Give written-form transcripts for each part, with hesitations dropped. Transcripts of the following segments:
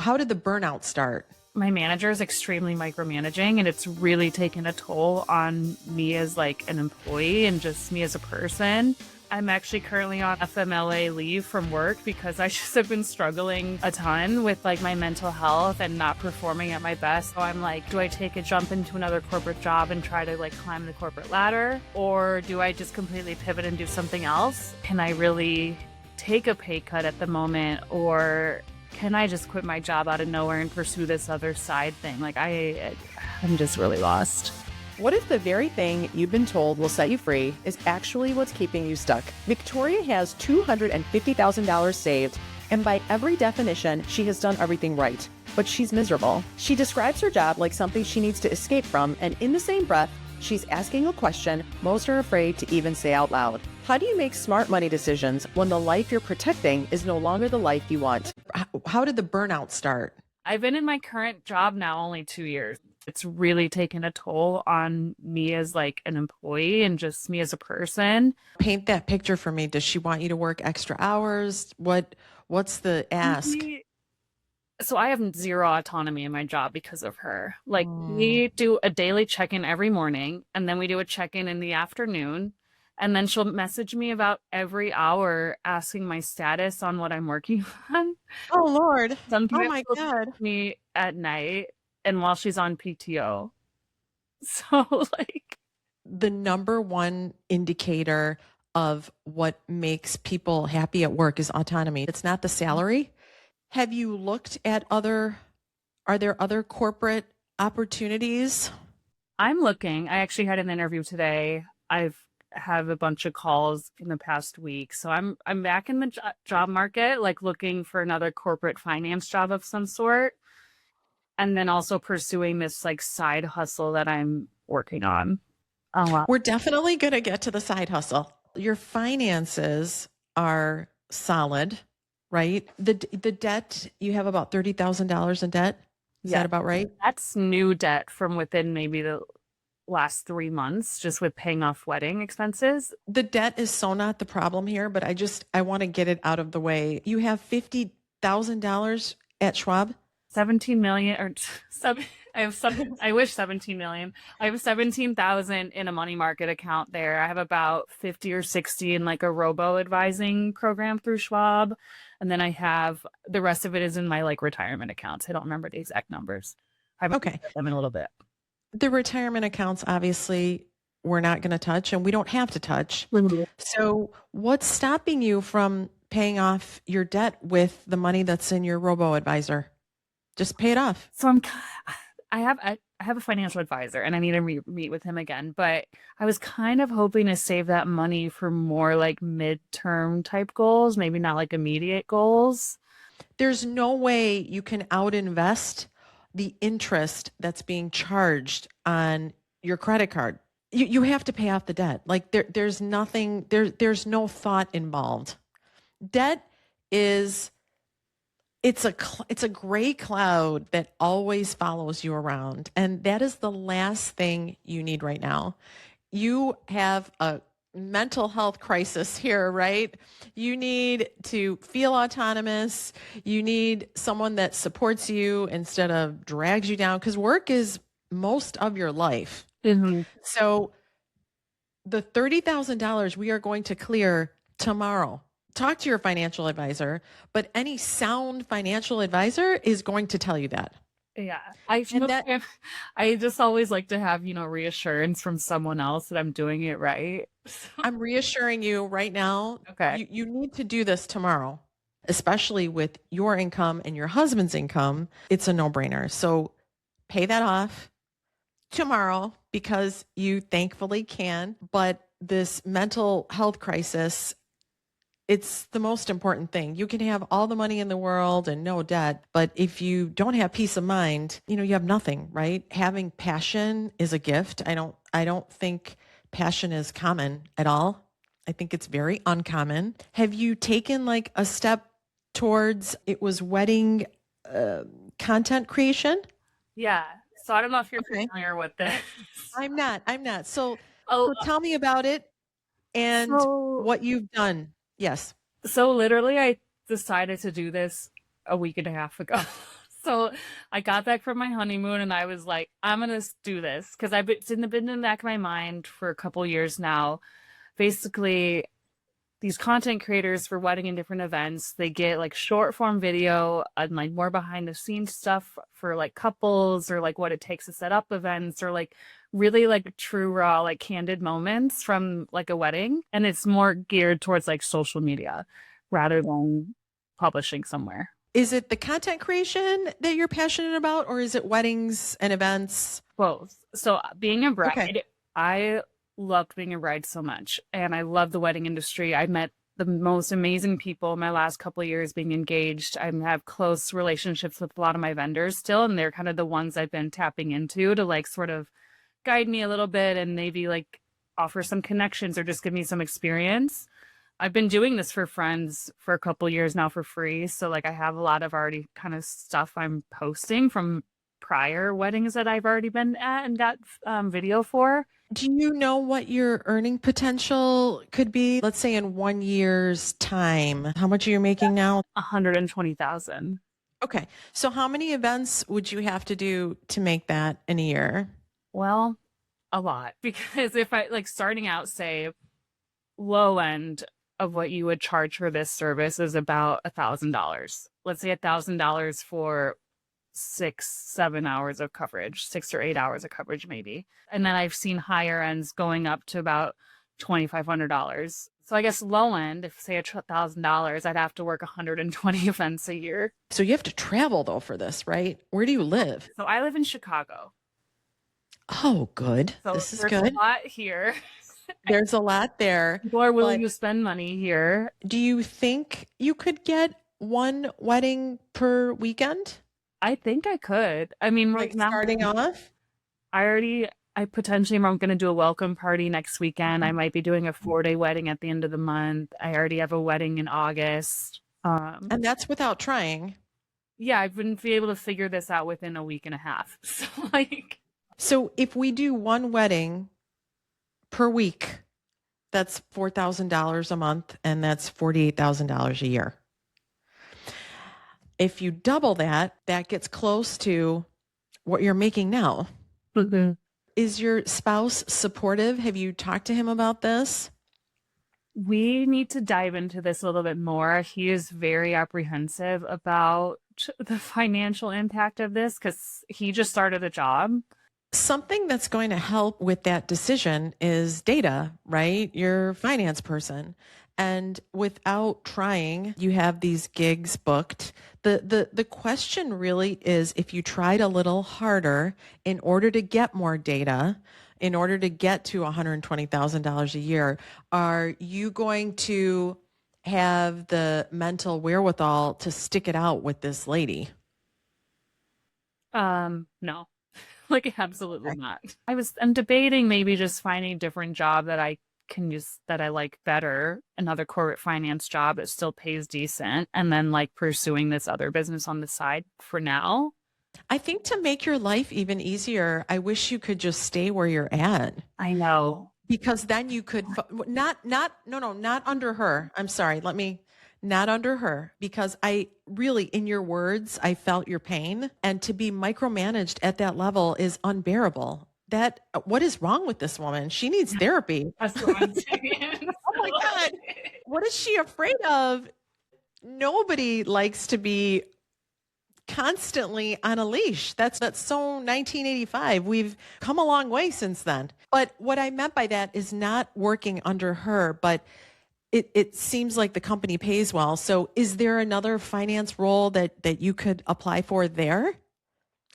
How did the burnout start? My manager is extremely micromanaging, and it's really taken a toll on me as like an employee and just me as a person. I'm actually currently on FMLA leave from work because I just have been struggling a ton with like my mental health and not performing at my best. So I'm like, do I take a jump into another corporate job and try to like climb the corporate ladder? Or do I just completely pivot and do something else? Can I really take a pay cut at the moment? Or can I just quit my job out of nowhere and pursue this other side thing? Like I'm just really lost. What if the very thing you've been told will set you free is actually what's keeping you stuck? Victoria has $250,000 saved, and by every definition, she has done everything right. But she's miserable. She describes her job like something she needs to escape from, and in the same breath, she's asking a question most are afraid to even say out loud. How do you make smart money decisions when the life you're protecting is no longer the life you want? How did the burnout start? I've been in my current job now only 2 years. It's really taken a toll on me as like an employee and just me as a person. Paint that picture for me. Does she want you to work extra hours? What's the ask? So I have zero autonomy in my job because of her. Like we do a daily check-in every morning, and then we do a check-in in the afternoon. And then she'll message me about every hour asking my status on what I'm working on. Oh, Lord. Sometimes Oh, my she'll God. text me at night and while she's on PTO. So like The number one indicator of what makes people happy at work is autonomy. It's not the salary. Have you looked at are there other corporate opportunities? I'm looking. I actually had an interview today. I've have a bunch of calls in the past week. So I'm back in the job market, like looking for another corporate finance job of some sort. And then also pursuing this like side hustle that I'm working on. Oh, wow. We're definitely going to get to the side hustle. Your finances are solid, right? The debt, you have about $30,000 in debt. Is that about right? That's new debt from within maybe the last 3 months, just with paying off wedding expenses. The debt is so not the problem here, but I want to get it out of the way. You have $50,000 at Schwab? 17 million or I wish 17 million. I have 17,000 in a money market account there. I have about 50 or 60 in like a robo advising program through Schwab. And then I have the rest of it is in my like retirement accounts. I don't remember the exact numbers. Okay. Them in a little bit. The retirement accounts, obviously, we're not going to touch, and we don't have to touch. So what's stopping you from paying off your debt with the money that's in your robo-advisor? Just pay it off. So I have a financial advisor, and I need to meet with him again. But I was kind of hoping to save that money for more like midterm type goals, maybe not like immediate goals. There's no way you can out-invest the interest that's being charged on your credit card. You have to pay off the debt. Like there's nothing, there's no thought involved. Debt is, it's a gray cloud that always follows you around. And that is the last thing you need right now. You have a mental health crisis here, right? You need to feel autonomous. You need someone that supports you instead of drags you down, because work is most of your life. Mm-hmm. So the $30,000 we are going to clear tomorrow. Talk to your financial advisor, but any sound financial advisor is going to tell you that. Yeah. I just always like to have, reassurance from someone else that I'm doing it right. I'm reassuring you right now. Okay. You need to do this tomorrow, especially with your income and your husband's income. It's a no-brainer. So pay that off tomorrow because you thankfully can. But this mental health crisis, it's the most important thing. You can have all the money in the world and no debt, but if you don't have peace of mind, you have nothing, right? Having passion is a gift. I don't think passion is common at all. I think it's very uncommon. Have you taken like a step towards wedding content creation? Yeah. So I don't know if you're familiar with this. I'm not. So tell me about it and what you've done. Yes. So literally I decided to do this a week and a half ago. So I got back from my honeymoon and I was like, I'm going to do this because it's been in the back of my mind for a couple years now. Basically, these content creators for wedding and different events, they get like short form video and like more behind the scenes stuff for like couples or like what it takes to set up events or like really like true raw like candid moments from like a wedding, and it's more geared towards like social media rather than publishing somewhere. Is it the content creation that you're passionate about, or is it weddings and events? Both. So being a bride, Okay. I loved being a bride so much, and I love the wedding industry. I met the most amazing people in my last couple of years being engaged. I have close relationships with a lot of my vendors still, and they're kind of the ones I've been tapping into to like sort of guide me a little bit and maybe like offer some connections or just give me some experience. I've been doing this for friends for a couple years now for free. So like I have a lot of already kind of stuff I'm posting from prior weddings that I've already been at and got video for. Do you know what your earning potential could be? Let's say in 1 year's time. How much are you making now? 120,000. Okay. So how many events would you have to do to make that in a year? Well, a lot, because if I like starting out, say low end of what you would charge for this service is about $1,000. Let's say $1,000 for 6-7 hours of coverage, 6 or 8 hours of coverage, maybe. And then I've seen higher ends going up to about $2,500. So I guess low end, if say $1,000, I'd have to work 120 events a year. So you have to travel though for this, right? Where do you live? So I live in Chicago. Oh, good. So This is there's good. a lot here. There's a lot there. People are willing But to spend money here. do you think you could get one wedding per weekend? I think I could. I mean, right Like now, starting off? I potentially am going to do a welcome party next weekend. I might be doing a 4-day wedding at the end of the month. I already have a wedding in August. And that's without trying. Yeah, I've been able to figure this out within a week and a half. So like, So if we do one wedding per week, that's $4,000 a month, and that's $48,000 a year. If you double that, that gets close to what you're making now. Is your spouse supportive? Have you talked to him about this? we need to dive into this a little bit more. He is very apprehensive about the financial impact of this because he just started a job. Something that's going to help with that decision is data, right? You're a finance person. And without trying, you have these gigs booked. The question really is, if you tried a little harder in order to get more data, in order to get to $120,000 a year, are you going to have the mental wherewithal to stick it out with this lady? No. Like absolutely Okay. not. I'm debating maybe just finding a different job that I can use that I like better, another corporate finance job that still pays decent, and then like pursuing this other business on the side for now. I think to make your life even easier, I wish you could just stay where you're at, I know. because then you could not under her. I'm sorry. Not under her, because I really, in your words, I felt your pain, and to be micromanaged at that level is unbearable. What is wrong with this woman? She needs therapy. That's what I'm saying. Oh my God. What is she afraid of? Nobody likes to be constantly on a leash. That's so 1985. We've come a long way since then. But what I meant by that is not working under her, but it seems like the company pays well. So is there another finance role that you could apply for there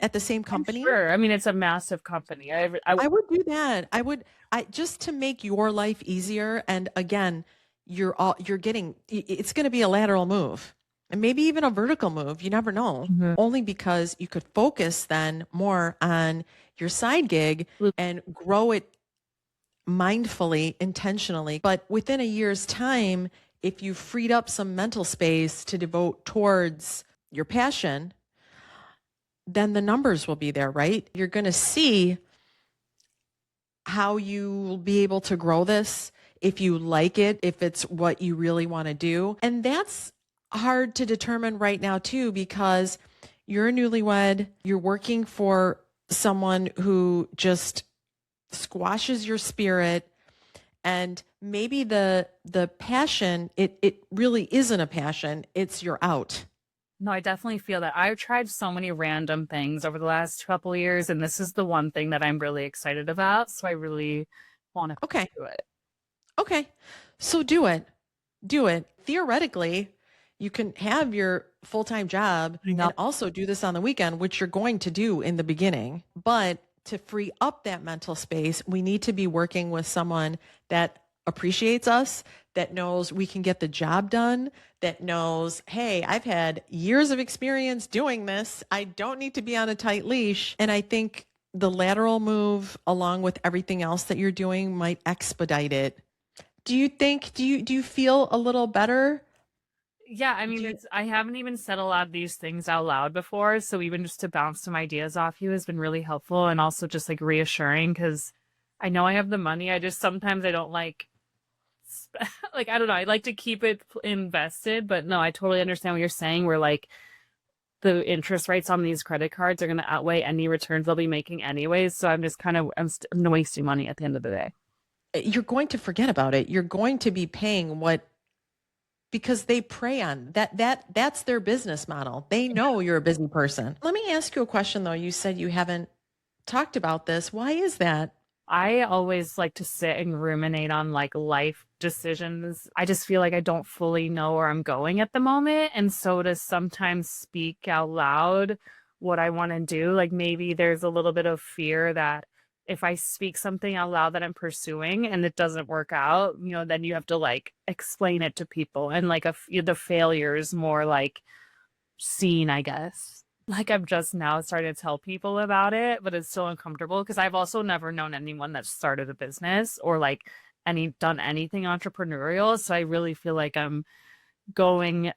at the same company? Sure. I mean, it's a massive company. I would do that. I just to make your life easier. And again, it's going to be a lateral move, and maybe even a vertical move. You never know. Mhm. Only because you could focus then more on your side gig and grow it mindfully, intentionally. But within a year's time, if you freed up some mental space to devote towards your passion, then the numbers will be there, right? You're going to see how you will be able to grow this, if you like it, if it's what you really want to do. And that's hard to determine right now too, because you're a newlywed, you're working for someone who just squashes your spirit, and maybe the passion, it really isn't a passion, it's your out. No, I definitely feel that. I've tried so many random things over the last couple of years, and this is the one thing that I'm really excited about. So I really want to Okay. do it. Okay. So do it. Do it. Theoretically, you can have your full-time job No. and also do this on the weekend, which you're going to do in the beginning. But to free up that mental space, we need to be working with someone that appreciates us, that knows we can get the job done, that knows, hey, I've had years of experience doing this. I don't need to be on a tight leash. And I think the lateral move, along with everything else that you're doing, might expedite it. Do you feel a little better? Yeah, I mean, Do you, I haven't even said a lot of these things out loud before. So even just to bounce some ideas off you has been really helpful and also just like reassuring because I know I have the money. I just sometimes I don't like, like, I don't know. I like to keep it invested, but no, I totally understand what you're saying. Where like the interest rates on these credit cards are going to outweigh any returns they'll be making anyways. So I'm just kind of, I'm wasting money at the end of the day. you're going to forget about it. You're going to be paying what, because they prey on that's their business model. They know you're a busy person. Let me ask you a question though. You said you haven't talked about this. Why is that? I always like to sit and ruminate on like life decisions. I just feel like I don't fully know where I'm going at the moment. And so to sometimes speak out loud what I want to do, like maybe there's a little bit of fear that if I speak something out loud that I'm pursuing and it doesn't work out, then you have to like explain it to people. And like the failure is more like seen, I guess. Like I'm just now starting to tell people about it, but it's still uncomfortable because I've also never known anyone that started a business or like done anything entrepreneurial. So I really feel like I'm going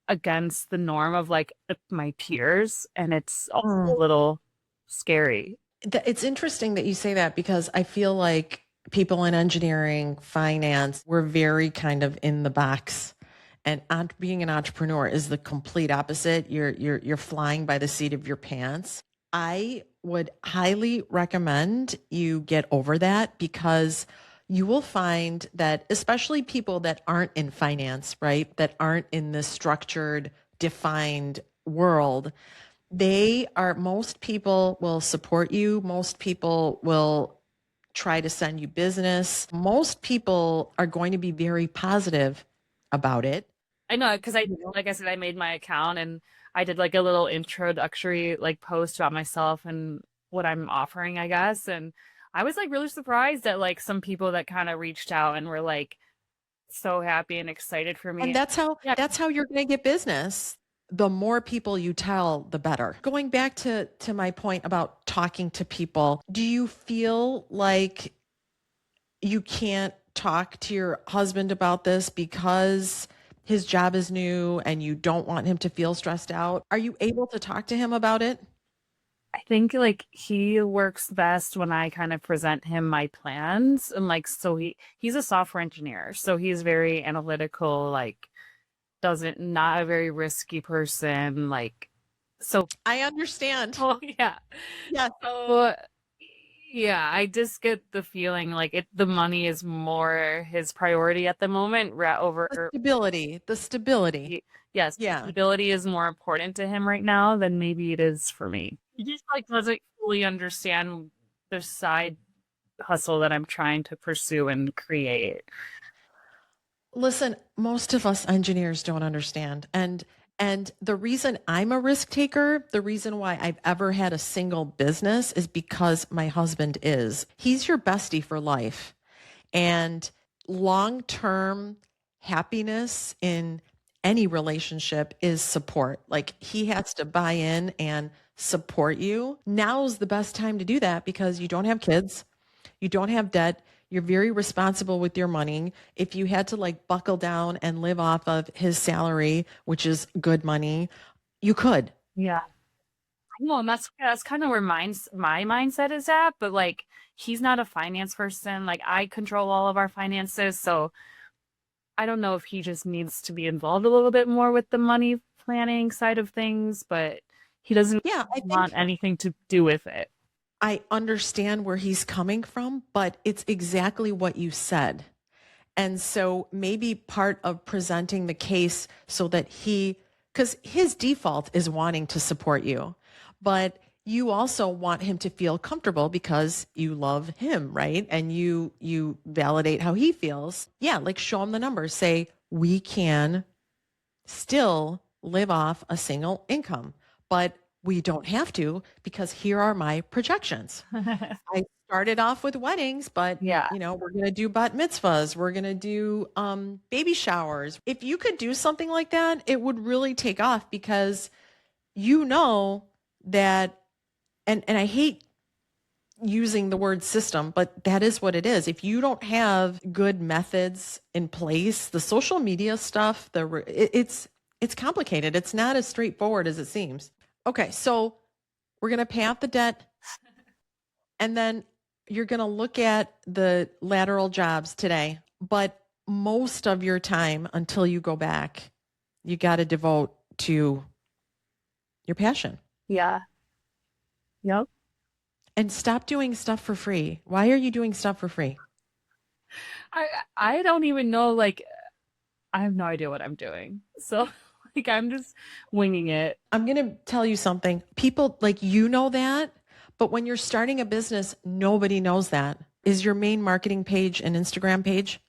against the norm of like my peers, and it's also a little scary. It's interesting that you say that because I feel like people in engineering, finance, we're very kind of in the box. And being an entrepreneur is the complete opposite. You're flying by the seat of your pants. I would highly recommend you get over that because you will find that, especially people that aren't in finance, right? That aren't in this structured, defined world, most people will support you. Most people will try to send you business. Most people are going to be very positive about it. I know because like I said, I made my account and I did like a little introductory like post about myself and what I'm offering, I guess. And I was like really surprised at like some people that kind of reached out and were like so happy and excited for And me. Yeah. that's how you're going to get business. The more people you tell, the better. Going back to my point about talking to people, do you feel like you can't talk to your husband about this because his job is new and you don't want him to feel stressed out? Are you able to talk to him about it? I think like he works best when I kind of present him my plans and like so he's a software engineer, so he's very analytical, like doesn't not a very risky person, like so I understand. oh yeah. Yeah. So yeah, I just get the feeling like the money is more his priority at the moment over The stability. yes, Yeah. stability is more important to him right now than maybe it is for me. He just like doesn't fully understand the side hustle that I'm trying to pursue and create. Listen, most of us engineers don't understand. And the reason I'm a risk taker, the reason why I've ever had a single business is because my husband is. He's your bestie for life. And long-term happiness in any relationship is support. Like he has to buy in and support you. Now's the best time to do that because you don't have kids, you don't have debt, you're very responsible with your money. If you had to like buckle down and live off of his salary, which is good money, you could. Yeah. Well, and that's kind of where my mindset is at, but like he's not a finance person. Like I control all of our finances, so I don't know if he just needs to be involved a little bit more with the money planning side of things, but He doesn't Yeah, I want think anything to do with it. I understand where he's coming from, but it's exactly what you said. And so maybe part of presenting the case so that because his default is wanting to support you, but you also want him to feel comfortable because you love him, right? And you validate how he feels. Yeah, like show him the numbers. Say, we can still live off a single income, but we don't have to because here are my projections. I started off with weddings, but Yeah. we're going to do bat mitzvahs. We're going to do baby showers. If you could do something like that, it would really take off because that, and I hate using the word system, but that is what it is. If you don't have good methods in place, the social media stuff, it's complicated. It's not as straightforward as it seems. Okay, so we're going to pay off the debt, and then you're going to look at the lateral jobs today. But most of your time until you go back, you got to devote to your passion. Yeah. Yep. And stop doing stuff for free. Why are you doing stuff for free? I don't even know, like, I have no idea what I'm doing. So like I'm just winging it. I'm going to tell you something. People know that, but when you're starting a business, nobody knows that. Is your main marketing page an Instagram page?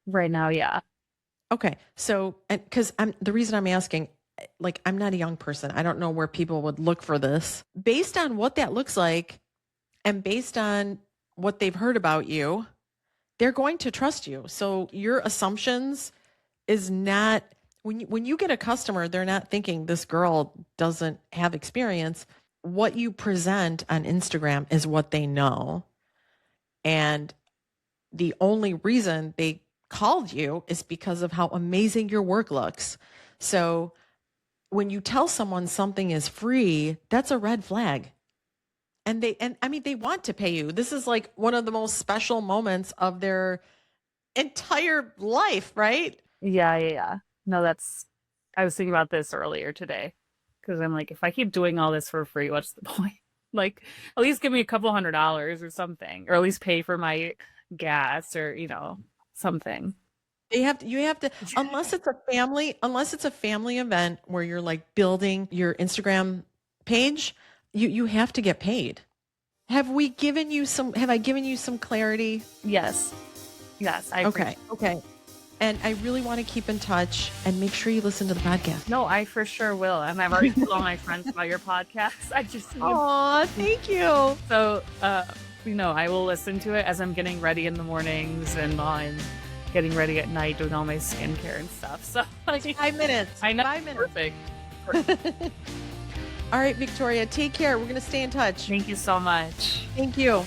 Right now, yeah. Okay. So, because the reason I'm asking, I'm not a young person. I don't know where people would look for this. Based on what that looks like and based on what they've heard about you, they're going to trust you. So your assumptions is not, when you get a customer, they're not thinking this girl doesn't have experience. What you present on Instagram is what they know. And the only reason they called you is because of how amazing your work looks. So when you tell someone something is free, that's a red flag. And they want to pay you. This is like one of the most special moments of their entire life, right? Yeah. No, I was thinking about this earlier today because I'm like, if I keep doing all this for free, what's the point? Like, at least give me a couple $100s or something, or at least pay for my gas or, something. You have to, unless it's a family event where you're like building your Instagram page, you have to get paid. Have I given you some clarity? Yes, I agree. Okay. And I really want to keep in touch and make sure you listen to the podcast. No, I for sure will. And I've already told all my friends about your podcast. Aw, thank you. So, I will listen to it as I'm getting ready in the mornings and while I'm getting ready at night doing all my skincare and stuff. So, 5 minutes. I know. 5 minutes. Perfect. All right, Victoria, take care. We're going to stay in touch. Thank you so much. Thank you.